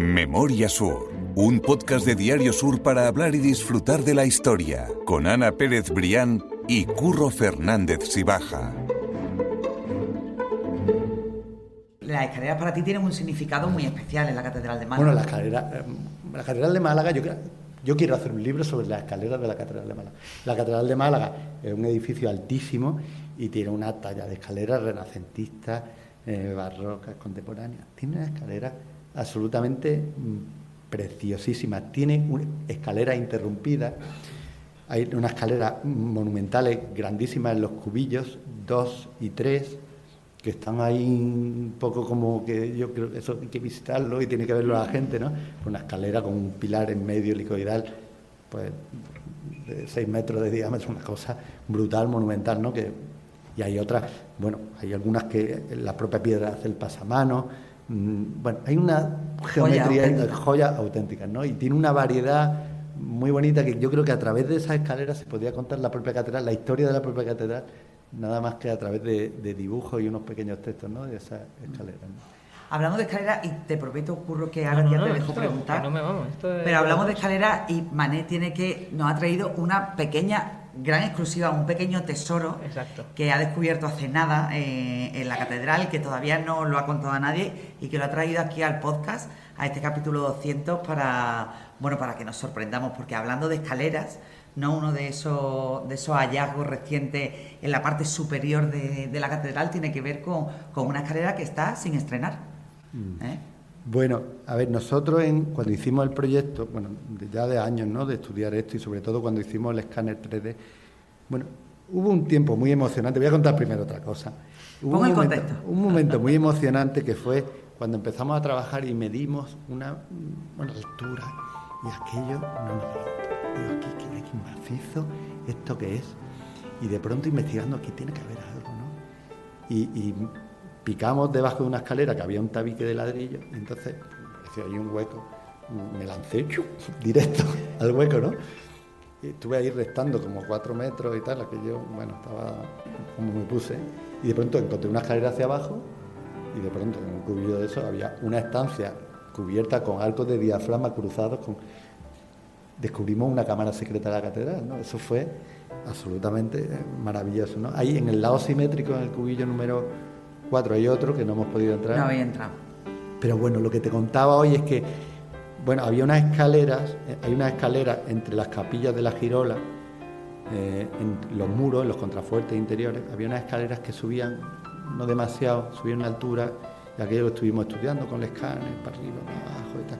Memoria Sur, un podcast de Diario Sur para hablar y disfrutar de la historia, con Ana Pérez Brián y Curro Fernández Sibaja. Las escaleras para ti tienen un significado muy especial en la Catedral de Málaga. Bueno, la Catedral de Málaga, yo quiero hacer un libro sobre las escaleras de la Catedral de Málaga. La Catedral de Málaga es un edificio altísimo y tiene una talla de escaleras renacentistas, barrocas, contemporáneas. Tiene una escalera absolutamente preciosísima. Tiene escaleras interrumpidas. Hay unas escaleras monumentales grandísimas en los cubillos 2 y 3, que están ahí un poco como que yo creo que eso hay que visitarlo y tiene que verlo la gente, ¿no? Una escalera con un pilar en medio helicoidal, pues de 6 metros de diámetro, una cosa brutal, monumental, ¿no? Y hay otras, bueno, hay algunas que la propia piedra hace el pasamano. Bueno, hay una geometría, joyas auténticas, ¿no? Y tiene una variedad muy bonita que yo creo que a través de esas escaleras se podría contar la propia catedral, la historia de la propia catedral, nada más que a través de dibujos y unos pequeños textos, ¿no? De esas escaleras, ¿no? Hablamos de escaleras y te prometo, Curro, que ahora ya te dejo preguntar. No me vamos, pero hablamos de escaleras y Mané nos ha traído una pequeña, gran exclusiva, un pequeño tesoro. Exacto. Que ha descubierto hace nada en la catedral, que todavía no lo ha contado a nadie y que lo ha traído aquí al podcast, a este capítulo 200 para que nos sorprendamos, porque hablando de escaleras, no uno de esos hallazgos recientes en la parte superior de la catedral tiene que ver con una escalera que está sin estrenar. Bueno, a ver, nosotros cuando hicimos el proyecto, bueno, ya de años, ¿no?, de estudiar esto y sobre todo cuando hicimos el escáner 3D, bueno, hubo un tiempo muy emocionante. Voy a contar primero otra cosa. Pon el contexto. Un momento muy emocionante que fue cuando empezamos a trabajar y medimos una altura y aquello no nos daba. Digo, aquí macizo, ¿esto qué es? Y de pronto investigando, aquí tiene que haber algo, ¿no? Y picamos debajo de una escalera que había un tabique de ladrillo y entonces pareció ahí un hueco. Me lancé directo al hueco, ¿no? Y estuve ahí restando como 4 metros y tal, aquello, bueno, estaba como me puse. Y de pronto encontré una escalera hacia abajo y de pronto en un cubillo de eso había una estancia cubierta con arcos de diafragma cruzados descubrimos una cámara secreta de la catedral, ¿no? Eso fue absolutamente maravilloso, ¿no? Ahí en el lado simétrico, en el cubillo número 4, hay otro que no hemos podido entrar. No había entrado. Pero bueno, lo que te contaba hoy es que, bueno, había unas escaleras, hay una escalera entre las capillas de la Girola, en los muros, en los contrafuertes interiores, había unas escaleras que subían, no demasiado, subían una altura, y aquello lo estuvimos estudiando con el escáner, para arriba, para abajo y tal.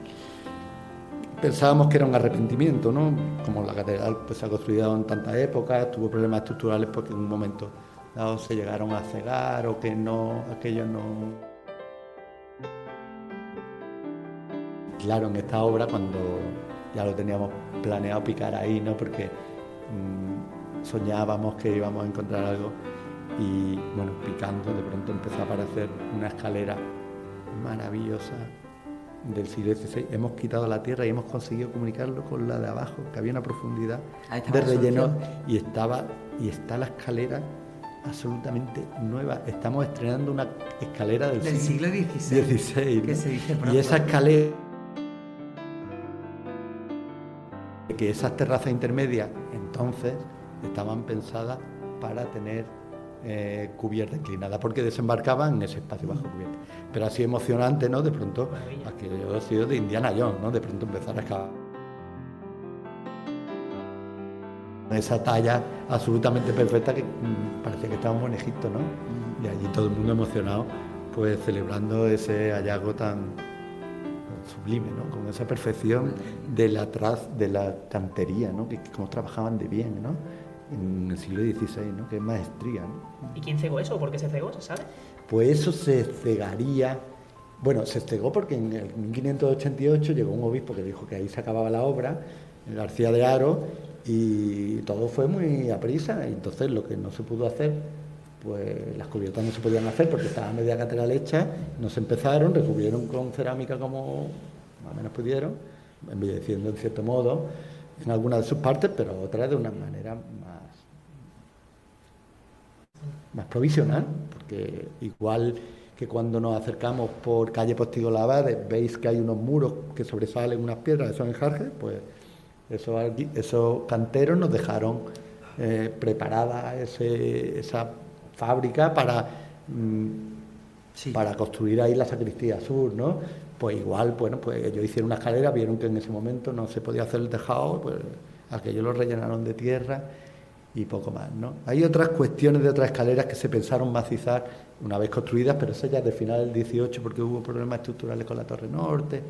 Pensábamos que era un arrepentimiento, ¿no? Como la catedral pues, se ha construido en tantas épocas, tuvo problemas estructurales porque en un momento dado se llegaron a cegar o que no, aquello no. Claro, en esta obra, cuando ya lo teníamos planeado picar ahí, ¿no? Porque soñábamos que íbamos a encontrar algo y, bueno, picando, de pronto empezó a aparecer una escalera maravillosa del siglo XVI. Hemos quitado la tierra y hemos conseguido comunicarlo con la de abajo, que había una profundidad de relleno y está la escalera absolutamente nueva. Estamos estrenando una escalera del siglo XVI, ¿no? Que se dice pronto. Y esa escalera, que esas terrazas intermedias entonces estaban pensadas para tener cubierta inclinada, porque desembarcaban en ese espacio bajo cubierta. Pero así emocionante, ¿no? De pronto, aquello ha sido de Indiana Jones, ¿no? De pronto empezar a excavar esa talla absolutamente perfecta que parecía que estábamos en Egipto, ¿no? Y allí todo el mundo emocionado, pues celebrando ese hallazgo tan sublime, ¿no? Con esa perfección de la cantería, ¿no? Que cómo trabajaban de bien, ¿no? En el siglo XVI, ¿no? Que es maestría, ¿no? ¿Y quién cegó eso? ¿Por qué se cegó? ¿Se sabe? Pues eso se cegaría. Bueno, se cegó porque en el 1588 llegó un obispo que dijo que ahí se acababa la obra, en García de Haro, y todo fue muy a prisa. Y entonces lo que no se pudo hacer, pues las cubiertas no se podían hacer porque estaba media catedral hecha, no se empezaron, recubrieron con cerámica como más o menos pudieron, embelleciendo en cierto modo en algunas de sus partes, pero otras de una manera más provisional, porque igual que cuando nos acercamos por calle Postigo Lavade veis que hay unos muros que sobresalen unas piedras, esos enjarjes, pues esos canteros nos dejaron preparada esa fábrica para construir ahí la sacristía sur, ¿no? Pues igual, bueno, pues ellos hicieron una escalera, vieron que en ese momento no se podía hacer el tejado, pues aquello lo rellenaron de tierra y poco más, ¿no? Hay otras cuestiones de otras escaleras que se pensaron macizar una vez construidas, pero eso ya de final del 18 porque hubo problemas estructurales con la Torre Norte,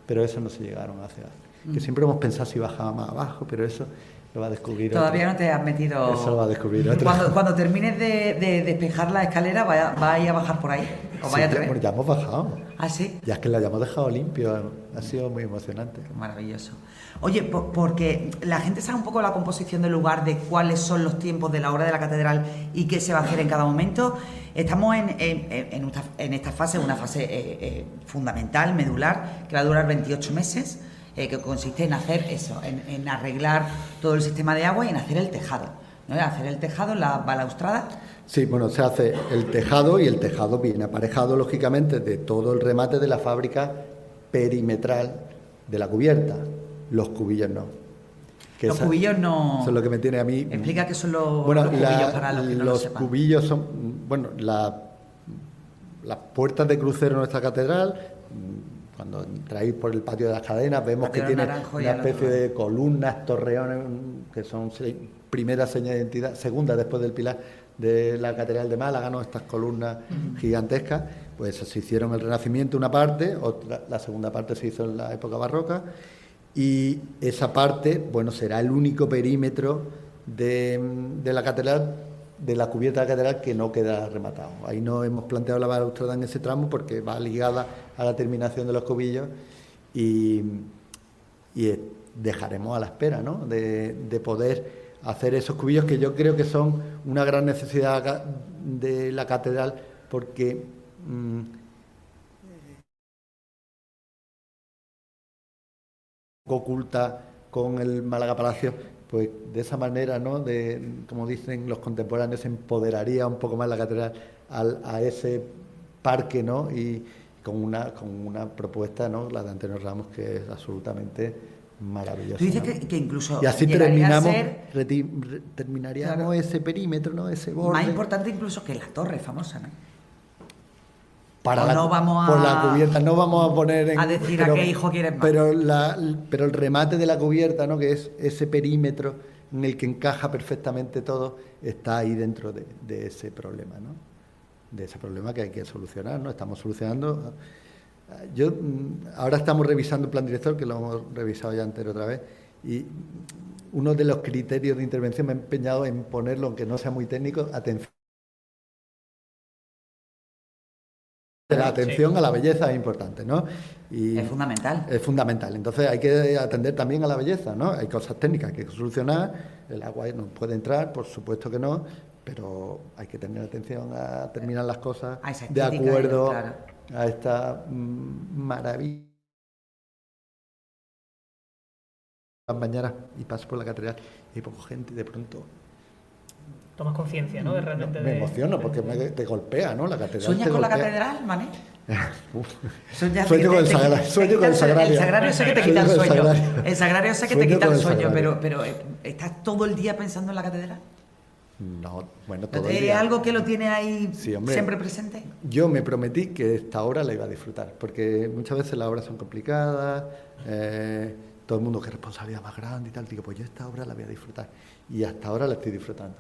pero eso no se llegaron a hacer. Que siempre hemos pensado si bajaba más abajo, pero eso lo va a descubrir Todavía otro. no te has metido... Eso lo va a descubrir otro. Cuando termines de despejar la escalera, ¿vais a bajar por ahí? ¿Os vais a atrever? Bueno, ya hemos bajado. ¿Ah, sí? Ya es que lo hayamos dejado limpio, ha sido muy emocionante. Maravilloso. Oye, porque la gente sabe un poco la composición del lugar, de cuáles son los tiempos de la obra de la catedral y qué se va a hacer en cada momento. Estamos en esta fase, una fase fundamental, medular, que va a durar 28 meses, que consiste en hacer eso, en arreglar todo el sistema de agua y en hacer el tejado, ¿no? Hacer el tejado, la balaustrada. Sí, bueno, se hace el tejado y el tejado viene aparejado, lógicamente, de todo el remate de la fábrica perimetral de la cubierta. Los cubillos no. Los cubillos no... Eso es lo que me tiene a mí... Explica qué son los bueno, cubillos para los que no lo sepan. Los cubillos son, bueno, las puertas de crucero de nuestra catedral. Cuando entráis por el patio de las cadenas, vemos que tiene una especie de columnas, torreones, que son primera seña de identidad, segunda después del pilar de la Catedral de Málaga, ¿no? Estas columnas gigantescas, pues se hicieron en el Renacimiento una parte, la segunda parte se hizo en la época barroca, y esa parte, bueno, será el único perímetro de la catedral, de la cubierta de la catedral, que no queda rematado. Ahí no hemos planteado la balaustrada en ese tramo porque va ligada a la terminación de los cubillos y dejaremos a la espera, ¿no? de poder hacer esos cubillos, que yo creo que son una gran necesidad de la catedral, porque oculta con el Málaga Palacio, pues de esa manera, ¿no? Como dicen los contemporáneos, se empoderaría un poco más la catedral a ese parque, ¿no? Y con una propuesta, ¿no? La de Antonio Ramos, que es absolutamente maravillosa. Tú dices, ¿no? que incluso y así terminaríamos ese perímetro, ¿no? Ese borde. Más importante incluso que la torre famosa, ¿no? Por por la cubierta, no vamos a poner a decir a qué hijo quieres más. Pero el remate de la cubierta, ¿no? Que es ese perímetro en el que encaja perfectamente todo, está ahí dentro de ese problema, ¿no? De ese problema que hay que solucionar, ¿no? Estamos solucionando. Ahora estamos revisando el plan director, que lo hemos revisado ya antes otra vez, y uno de los criterios de intervención me he empeñado en ponerlo, aunque no sea muy técnico, atención. La atención a la belleza es importante, ¿no? Y es fundamental. Es fundamental. Entonces hay que atender también a la belleza, ¿no? Hay cosas técnicas que hay que solucionar. El agua no puede entrar, por supuesto que no, pero hay que tener atención a terminar las cosas de acuerdo a esta maravilla. Las mañanas y paso por la catedral y hay poca gente y de pronto... Tomas conciencia, ¿no? Me emociono porque te golpea, ¿no? La catedral. ¿Sueñas con la catedral, Mané? Sueño con el sagrario. El sagrario sé que te quita el sueño. El sagrario sé que te quita el sueño, pero ¿estás todo el día pensando en la catedral? No, bueno, todo el día. ¿Es algo que lo tiene ahí sí, hombre, siempre presente? Yo me prometí que esta obra la iba a disfrutar, porque muchas veces las obras son complicadas, todo el mundo, qué responsabilidad más grande y tal. Digo, pues yo esta obra la voy a disfrutar. Y hasta ahora la estoy disfrutando.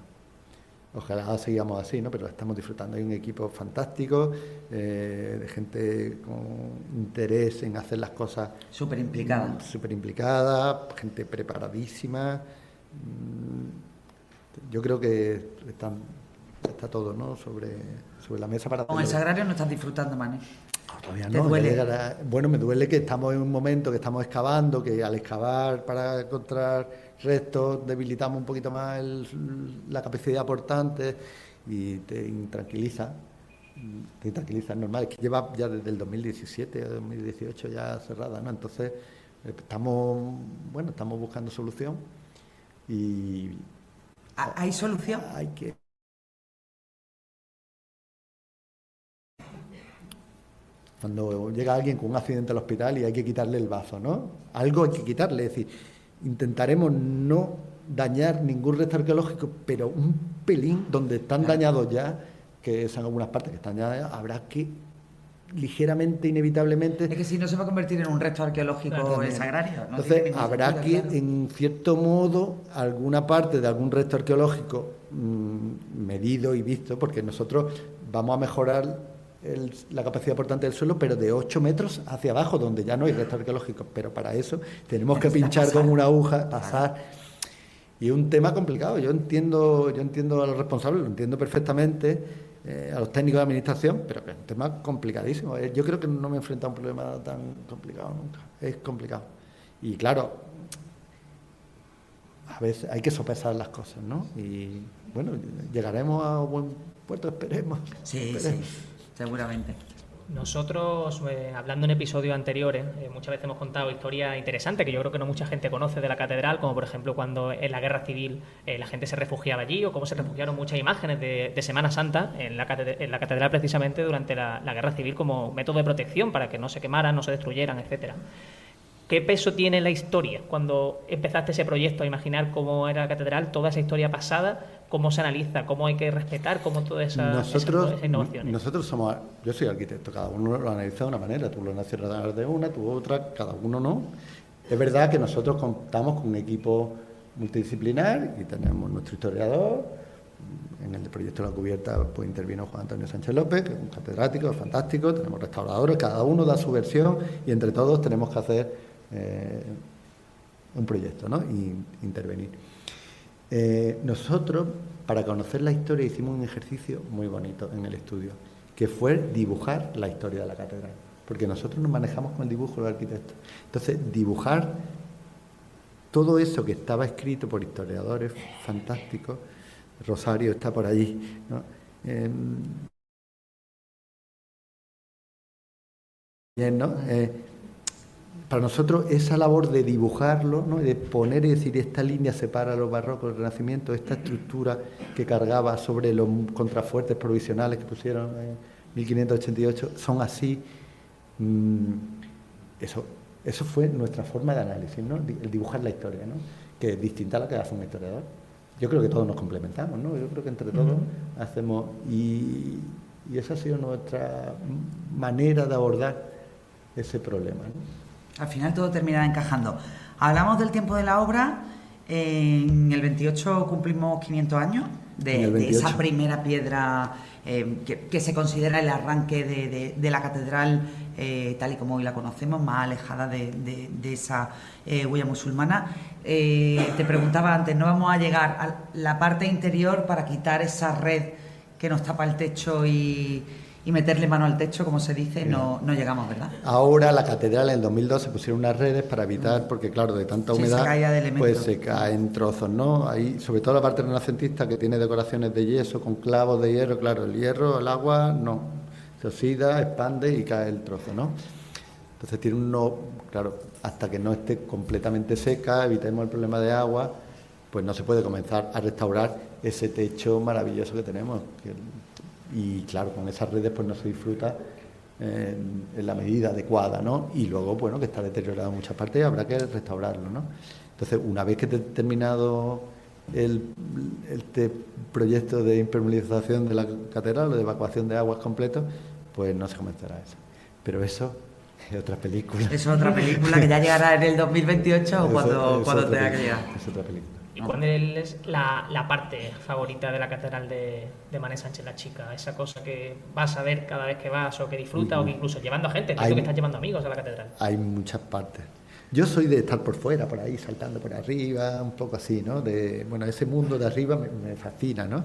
Ojalá sigamos así, ¿no? Pero estamos disfrutando. Hay un equipo fantástico, de gente con interés en hacer las cosas. Súper implicada. Gente preparadísima. Yo creo que está todo, ¿no? sobre la mesa para... Con el sagrario no estás disfrutando, Mané. No, todavía ¿Te no. duele? Bueno, me duele que estamos en un momento que estamos excavando, que al excavar para encontrar restos debilitamos un poquito más la capacidad aportante y te intranquiliza. Es normal, es que lleva ya desde el 2017 o 2018 ya cerrada, ¿no? Entonces estamos buscando solución y... ¿Hay solución? Hay que... Cuando llega alguien con un accidente al hospital y hay que quitarle el bazo, ¿no? Algo hay que quitarle, es decir, intentaremos no dañar ningún resto arqueológico, pero un pelín donde están dañados ya, que son algunas partes que están ya, habrá que ligeramente, inevitablemente... Es que si no se va a convertir en un resto arqueológico el sagrario. No Entonces, tiene habrá ningún que, sentido, claro. en cierto modo, alguna parte de algún resto arqueológico medido y visto, porque nosotros vamos a mejorar la capacidad portante del suelo, pero de 8 metros hacia abajo, donde ya no hay restos arqueológicos. Pero para eso tenemos que pinchar con una aguja, pasar... Y es un tema complicado. Yo entiendo a los responsables, lo entiendo perfectamente, a los técnicos de administración, pero que es un tema complicadísimo. Yo creo que no me he enfrentado a un problema tan complicado nunca. Es complicado. Y claro, a veces hay que sopesar las cosas, ¿no? Y bueno, llegaremos a buen puerto, esperemos. Sí, seguramente. Nosotros, hablando en episodios anteriores, muchas veces hemos contado historias interesantes que yo creo que no mucha gente conoce de la catedral, como por ejemplo cuando en la Guerra Civil la gente se refugiaba allí, o cómo se refugiaron muchas imágenes de Semana Santa en la catedral precisamente durante la Guerra Civil como método de protección para que no se quemaran, no se destruyeran, etcétera. ¿Qué peso tiene la historia cuando empezaste ese proyecto a imaginar cómo era la catedral, toda esa historia pasada, cómo se analiza, cómo hay que respetar, cómo todas esas innovaciones? Nosotros somos, yo soy arquitecto, cada uno lo analiza de una manera, tú lo analizas de una, tú otra, cada uno no. Es verdad que nosotros contamos con un equipo multidisciplinar y tenemos nuestro historiador. En el proyecto de la cubierta pues intervino Juan Antonio Sánchez López, que es un catedrático, es fantástico, tenemos restauradores, cada uno da su versión y entre todos tenemos que hacer un proyecto, ¿no? Y intervenir. Nosotros, para conocer la historia, hicimos un ejercicio muy bonito en el estudio, que fue dibujar la historia de la catedral, porque nosotros nos manejamos con el dibujo de los arquitectos. Entonces, dibujar todo eso que estaba escrito por historiadores fantásticos, Rosario está por allí, ¿no? Bien, ¿no? Para nosotros esa labor de dibujarlo, ¿no? De poner y decir esta línea separa los barrocos del Renacimiento, esta estructura que cargaba sobre los contrafuertes provisionales que pusieron en 1588, son así. Eso fue nuestra forma de análisis, ¿no? El dibujar la historia, ¿no? Que es distinta a la que hace un historiador. Yo creo que todos nos complementamos, ¿no? Yo creo que entre todos hacemos... Y esa ha sido nuestra manera de abordar ese problema, ¿no? Al final todo termina encajando. Hablamos del tiempo de la obra. En el 28 cumplimos 500 años de esa primera piedra que se considera el arranque de la catedral tal y como hoy la conocemos, más alejada de esa huella musulmana. Te preguntaba antes, ¿no vamos a llegar a la parte interior para quitar esa red que nos tapa el techo y meterle mano al techo, como se dice? No llegamos, ¿verdad? Ahora la catedral en el 2002 se pusieron unas redes para evitar, porque claro, de tanta humedad, pues se caen trozos, ¿no? Ahí, sobre todo la parte renacentista que tiene decoraciones de yeso con clavos de hierro, claro, el hierro, el agua, no, se oxida, expande y cae el trozo, ¿no? Entonces tiene claro, hasta que no esté completamente seca, evitemos el problema de agua, pues no se puede comenzar a restaurar ese techo maravilloso que tenemos. Y claro, con esas redes pues no se disfruta en la medida adecuada, ¿no? Y luego, bueno, que está deteriorado en muchas partes y habrá que restaurarlo, ¿no? Entonces, una vez que esté terminado este proyecto de impermeabilización de la catedral o de evacuación de aguas completo, pues no se comenzará eso. Pero eso es otra película. Es otra película que ya llegará en el 2028 o cuando tenga que llegar. Es otra película. ¿Y cuál es la parte favorita de la catedral de Manel Sánchez la Chica? Esa cosa que vas a ver cada vez que vas o que disfrutas o que incluso llevando a gente, entiendo que estás llevando amigos a la catedral. Hay muchas partes. Yo soy de estar por fuera, por ahí, saltando por arriba, un poco así, ¿no? Bueno, ese mundo de arriba me fascina, ¿no?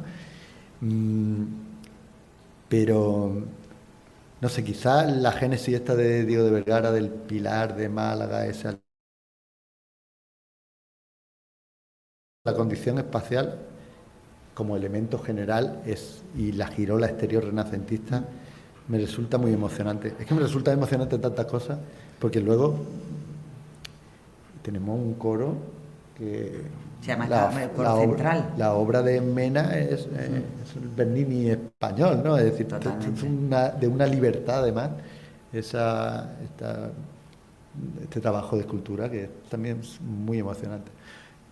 Pero, no sé, quizás la génesis esta de Diego de Vergara, del Pilar de Málaga, esa... La condición espacial como elemento general y la girola exterior renacentista me resulta muy emocionante. Es que me resulta emocionante tantas cosas, porque luego tenemos un coro que... Se llama el coro central. La obra de Mena es el Bernini español, ¿no? Es decir, es de una libertad además este trabajo de escultura, que también es muy emocionante.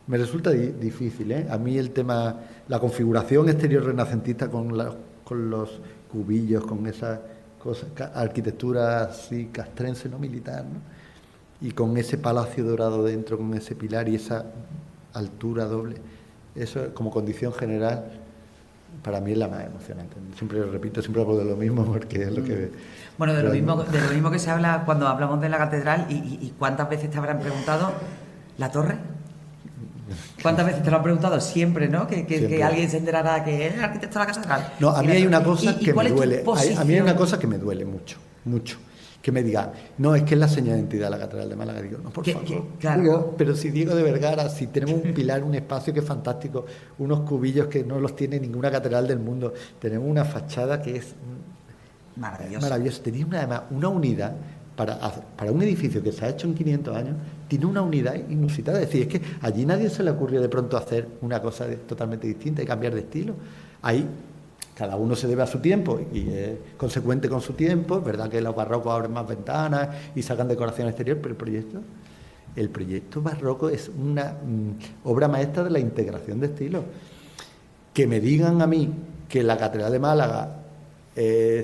Me resulta difícil, ¿eh? A mí el tema, la configuración exterior renacentista con los cubillos, con esa cosa, arquitectura así castrense, no militar, ¿no? Y con ese palacio dorado dentro, con ese pilar y esa altura doble, eso como condición general para mí es la más emocionante. Siempre lo repito, siempre hablo de lo mismo porque es lo que... Bueno, de lo mismo que se habla cuando hablamos de la catedral y ¿cuántas veces te habrán preguntado la torre? ¿Cuántas veces te lo han preguntado? Siempre, ¿no? Que alguien se enterará que es el arquitecto de la catedral. No, a mí hay una cosa que me duele. A mí hay una posición? cosa que me duele mucho, mucho. Que me diga, no, es que es la señal de identidad de la Catedral de Málaga. Digo, no, por favor. Claro. Pero si Diego de Vergara, si tenemos un pilar, un espacio que es fantástico, unos cubillos que no los tiene ninguna catedral del mundo, tenemos una fachada que es maravillosa. Tenía además una unidad para un edificio que se ha hecho en 500 años, tiene una unidad inusitada. Es decir, es que allí nadie se le ocurrió de pronto hacer una cosa totalmente distinta y cambiar de estilo. Ahí cada uno se debe a su tiempo y es consecuente con su tiempo. Es verdad que los barrocos abren más ventanas y sacan decoración exterior, pero el proyecto barroco es una obra maestra de la integración de estilos. Que me digan a mí que la Catedral de Málaga,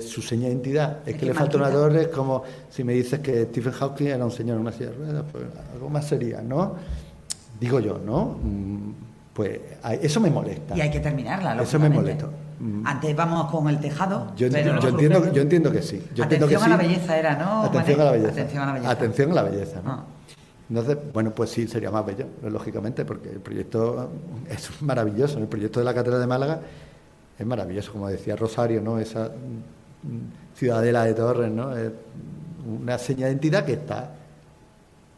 su seña de identidad es que le falta una torre, es como si me dices que Stephen Hawking era un señor en una silla de ruedas, pues algo más sería, ¿no? Digo yo, ¿no? Pues eso me molesta. Y hay que terminarla, eso me molesta. Antes vamos con el tejado. Yo entiendo que sí. Atención a la belleza era, ¿no? Atención a la belleza. Atención a la belleza, ¿no? Entonces, bueno, pues sí, sería más bello, lógicamente, porque el proyecto es maravilloso. El proyecto de la Catedral de Málaga es maravilloso, como decía Rosario, ¿no? Esa ciudadela de torres, ¿no? Es una seña de identidad que está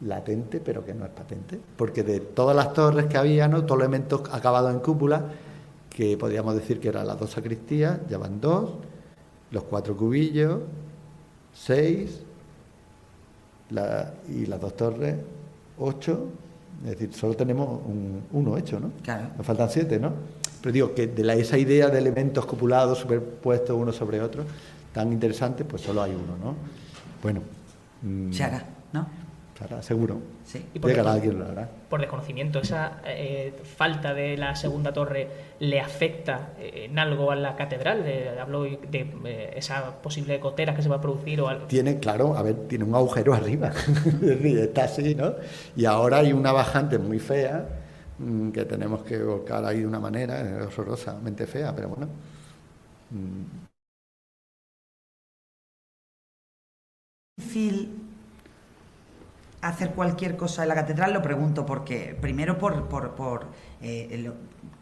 latente, pero que no es patente, porque de todas las torres que había, ¿no? Todos los elementos acabados en cúpula, que podríamos decir que eran las 2 sacristías, ya van 2, los 4 cubillos, 6, y las 2 torres, 8, es decir, solo tenemos uno hecho, ¿no? Claro. Nos faltan 7, ¿no? Pero digo que esa idea de elementos cupulados superpuestos uno sobre otro, tan interesante, pues solo hay uno, ¿no? Bueno. Se hará, ¿no? Se hará, seguro. Sí. Y llegará alguien, lo hará. Por desconocimiento, ¿esa falta de la segunda torre le afecta en algo a la catedral? Hablo de esa posible gotera que se va a producir o algo. Tiene un agujero arriba. Es decir, está así, ¿no? Y ahora hay una bajante muy fea que tenemos que volcar ahí de una manera horrorosamente fea, pero bueno. Difícil hacer cualquier cosa en la catedral, lo pregunto porque primero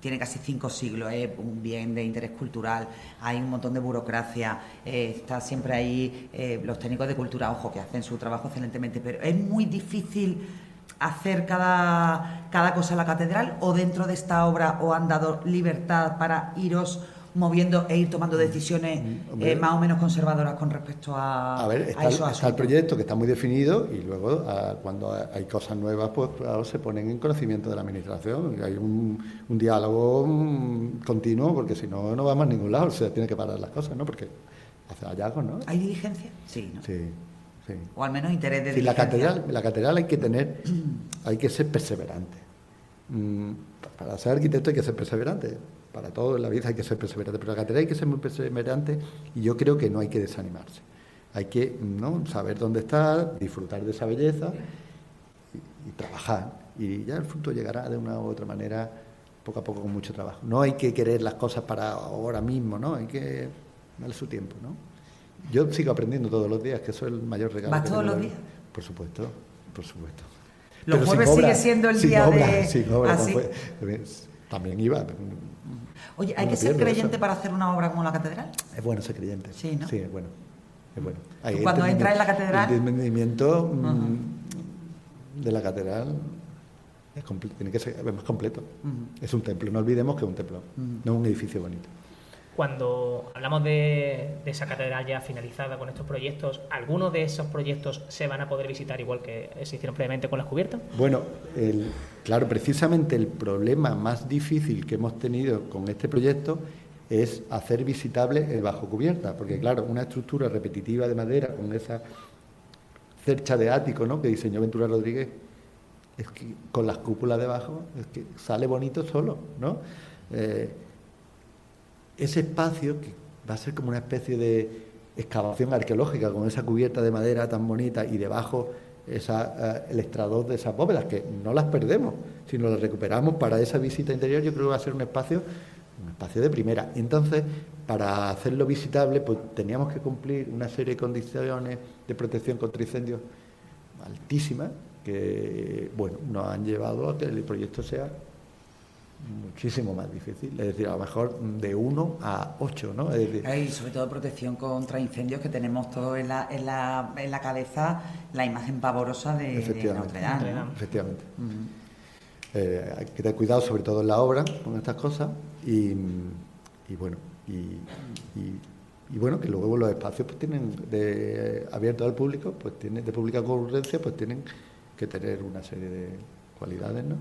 tiene casi 5 siglos, es un bien de interés cultural, hay un montón de burocracia, está siempre ahí los técnicos de cultura, ojo, que hacen su trabajo excelentemente, pero es muy difícil hacer cada cosa en la catedral, o dentro de esta obra os han dado libertad para iros moviendo e ir tomando decisiones más o menos conservadoras con respecto a está el proyecto, que está muy definido, y luego cuando hay cosas nuevas, pues claro, se ponen en conocimiento de la administración. Hay un diálogo continuo, porque si no, no vamos a ningún lado. O sea, tiene que parar las cosas, ¿no? Porque hace hallazgos, ¿no? ¿Hay diligencia? Sí, ¿no? Sí. O al menos interés de diligencia. La catedral hay que ser perseverante. Para ser arquitecto hay que ser perseverante. Para todo en la vida hay que ser perseverante, pero la catedral hay que ser muy perseverante, y yo creo que no hay que desanimarse. Hay que saber dónde estar, disfrutar de esa belleza y trabajar. Y ya el fruto llegará de una u otra manera, poco a poco, con mucho trabajo. No hay que querer las cosas para ahora mismo, ¿no? Hay que darle su tiempo, ¿no? Yo sigo aprendiendo todos los días, que eso es el mayor regalo. ¿Vas todos los días? Por supuesto. Los jueves sigue siendo el día de... Sin obra, también iba. Oye, ¿hay que ser creyente para hacer una obra como la catedral? Es bueno ser creyente. Sí, ¿no? Sí, es bueno. Cuando entras en la catedral... El entendimiento de la catedral tiene que ser más completo. Es un templo, no olvidemos que es un templo, no es un edificio bonito. Cuando hablamos de esa catedral ya finalizada con estos proyectos, ¿algunos de esos proyectos se van a poder visitar igual que se hicieron previamente con las cubiertas? Bueno, claro, precisamente el problema más difícil que hemos tenido con este proyecto es hacer visitable el bajo cubierta, porque claro, una estructura repetitiva de madera con esa cercha de ático, ¿no?, que diseñó Ventura Rodríguez, es que con las cúpulas debajo, es que sale bonito solo, ¿no? Ese espacio, que va a ser como una especie de excavación arqueológica, con esa cubierta de madera tan bonita y debajo el estrador de esas bóvedas, que no las perdemos, sino las recuperamos para esa visita interior. Yo creo que va a ser un espacio de primera. Entonces, para hacerlo visitable, pues teníamos que cumplir una serie de condiciones de protección contra incendios altísimas, que, bueno, nos han llevado a que el proyecto sea muchísimo más difícil, es decir, a lo mejor de 1 a 8, ¿no? Es decir, y sobre todo protección contra incendios, que tenemos todos en la cabeza la imagen pavorosa de Notre Dame, ¿no? Efectivamente. Hay que tener cuidado, sobre todo en la obra, con estas cosas, y bueno, y bueno, que luego los espacios pues tienen abiertos al público, pues tienen de pública concurrencia, pues tienen que tener una serie de cualidades, ¿no?,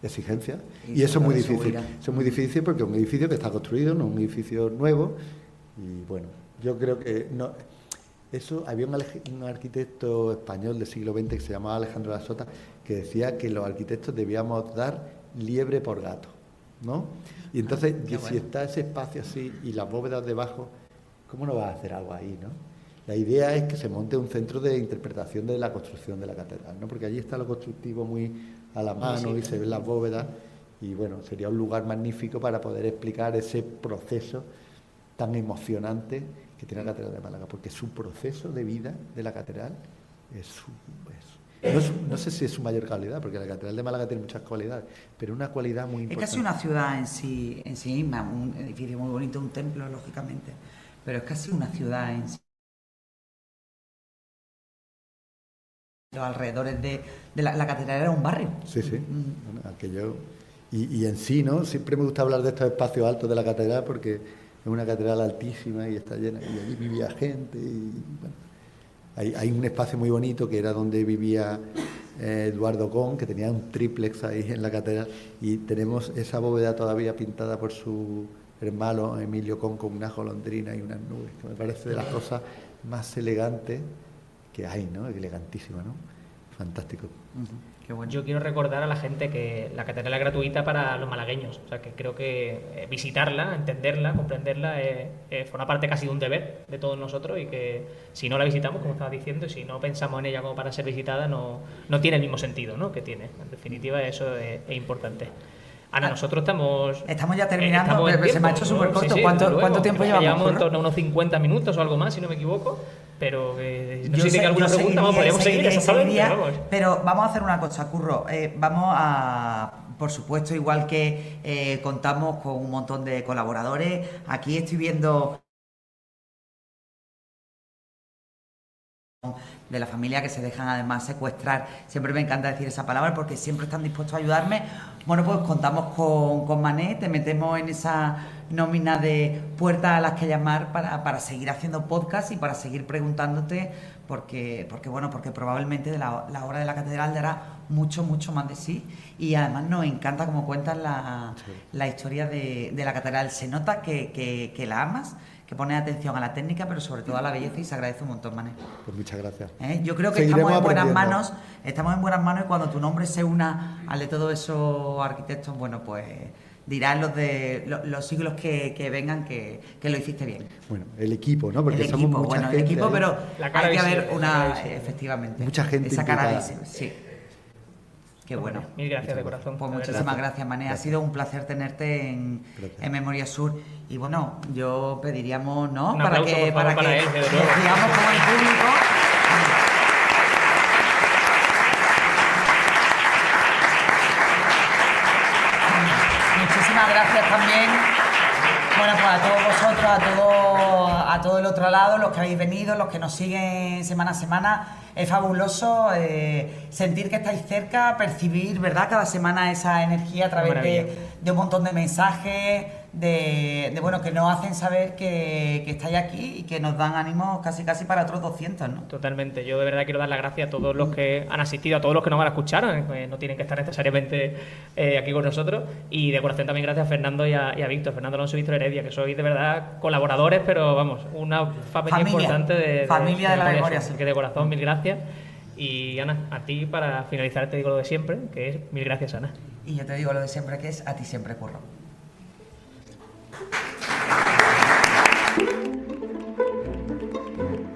exigencias, y eso es muy difícil. Eso es muy difícil porque es un edificio que está construido, no es un edificio nuevo, y bueno, yo creo que no. Eso, había un arquitecto español del siglo XX que se llamaba Alejandro de la Sota, que decía que los arquitectos debíamos dar liebre por gato, ¿no? Y entonces, si está ese espacio así y las bóvedas debajo, ¿cómo no vas a hacer algo ahí, no? La idea es que se monte un centro de interpretación de la construcción de la catedral, ¿no? Porque allí está lo constructivo muy a la mano y se ven las bóvedas, y bueno, sería un lugar magnífico para poder explicar ese proceso tan emocionante que tiene la Catedral de Málaga, porque su proceso de vida de la catedral no sé si es su mayor cualidad, porque la Catedral de Málaga tiene muchas cualidades, pero una cualidad muy importante. Es casi una ciudad en sí misma, un edificio muy bonito, un templo, lógicamente, pero es casi una ciudad en sí. Los alrededores de la catedral era un barrio. Sí. Bueno, aquello. Y en sí, ¿no? Siempre me gusta hablar de estos espacios altos de la catedral, porque es una catedral altísima y está llena, y allí vivía gente. Y, bueno, hay un espacio muy bonito que era donde vivía Eduardo Con, que tenía un triplex ahí en la catedral, y tenemos esa bóveda todavía pintada por su hermano Emilio Con, con una golondrina y unas nubes, que me parece de las cosas más elegantes que hay, ¿no? Elegantísima, ¿no? Fantástico. Qué bueno. Yo quiero recordar a la gente que la catedral es gratuita para los malagueños, o sea que creo que visitarla, entenderla, comprenderla, forma parte casi de un deber de todos nosotros, y que si no la visitamos, como estabas diciendo, y si no pensamos en ella como para ser visitada, no tiene el mismo sentido, ¿no?, que tiene. En definitiva, eso es importante. Ana, nosotros estamos ya terminando, pero tiempo, se me ha hecho súper corto. Sí, ¿Cuánto tiempo llevamos? Llevamos en torno a unos 50 minutos o algo más, si no me equivoco. Pero no sé si tiene alguna pregunta, podríamos seguir exactamente. Pero vamos a hacer una cosa, Curro. Vamos a, por supuesto, igual que contamos con un montón de colaboradores. Aquí estoy viendo de la familia que se dejan además secuestrar. Siempre me encanta decir esa palabra porque siempre están dispuestos a ayudarme. Bueno, pues contamos con Mané, te metemos en esa nómina de puertas a las que llamar para seguir haciendo podcast y para seguir preguntándote, porque probablemente de la obra de la catedral dará mucho más de sí, y además nos encanta como cuentas la historia de la catedral. Se nota que la amas, que pones atención a la técnica, pero sobre todo a la belleza, y se agradece un montón, Mané. Pues muchas gracias. Yo creo que estamos en buenas manos, y cuando tu nombre se una al de todos esos arquitectos, bueno, pues dirán los siglos que vengan que lo hiciste bien. Bueno, el equipo, ¿no? Porque somos mucha gente. El equipo, pero hay que haber efectivamente, mucha gente esa cara implicada. visible, sí. Qué bueno. Mil gracias de corazón. Pues muchísimas gracias, Mané. Ha sido un placer tenerte en Memoria Sur. Y bueno, yo pediríamos, ¿no? Un aplauso, para que para él, nos sigamos con el público. Muchísimas gracias también. Bueno, pues a todos vosotros, a todo el otro lado, los que habéis venido, los que nos siguen semana a semana. Es fabuloso sentir que estáis cerca, percibir, ¿verdad?, cada semana esa energía a través de un montón de mensajes, bueno, que nos hacen saber que estáis aquí y que nos dan ánimos casi para otros 200, ¿no? Totalmente. Yo de verdad quiero dar las gracias a todos los que han asistido, a todos los que nos van a escuchar, no tienen que estar necesariamente aquí con nosotros. Y de corazón también gracias a Fernando y a Víctor, Fernando Alonso y Víctor Heredia, que sois de verdad colaboradores, pero vamos, una familia importante de la memoria. Así que de corazón, mil gracias. Y Ana, a ti para finalizar te digo lo de siempre, que es mil gracias, Ana. Y yo te digo lo de siempre, que es a ti siempre, Curro.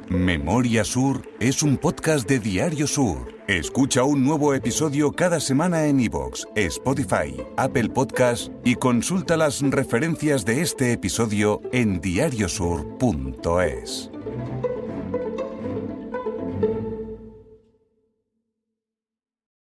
Memoria Sur es un podcast de Diario Sur. Escucha un nuevo episodio cada semana en iVoox, Spotify, Apple Podcasts y consulta las referencias de este episodio en diariosur.es.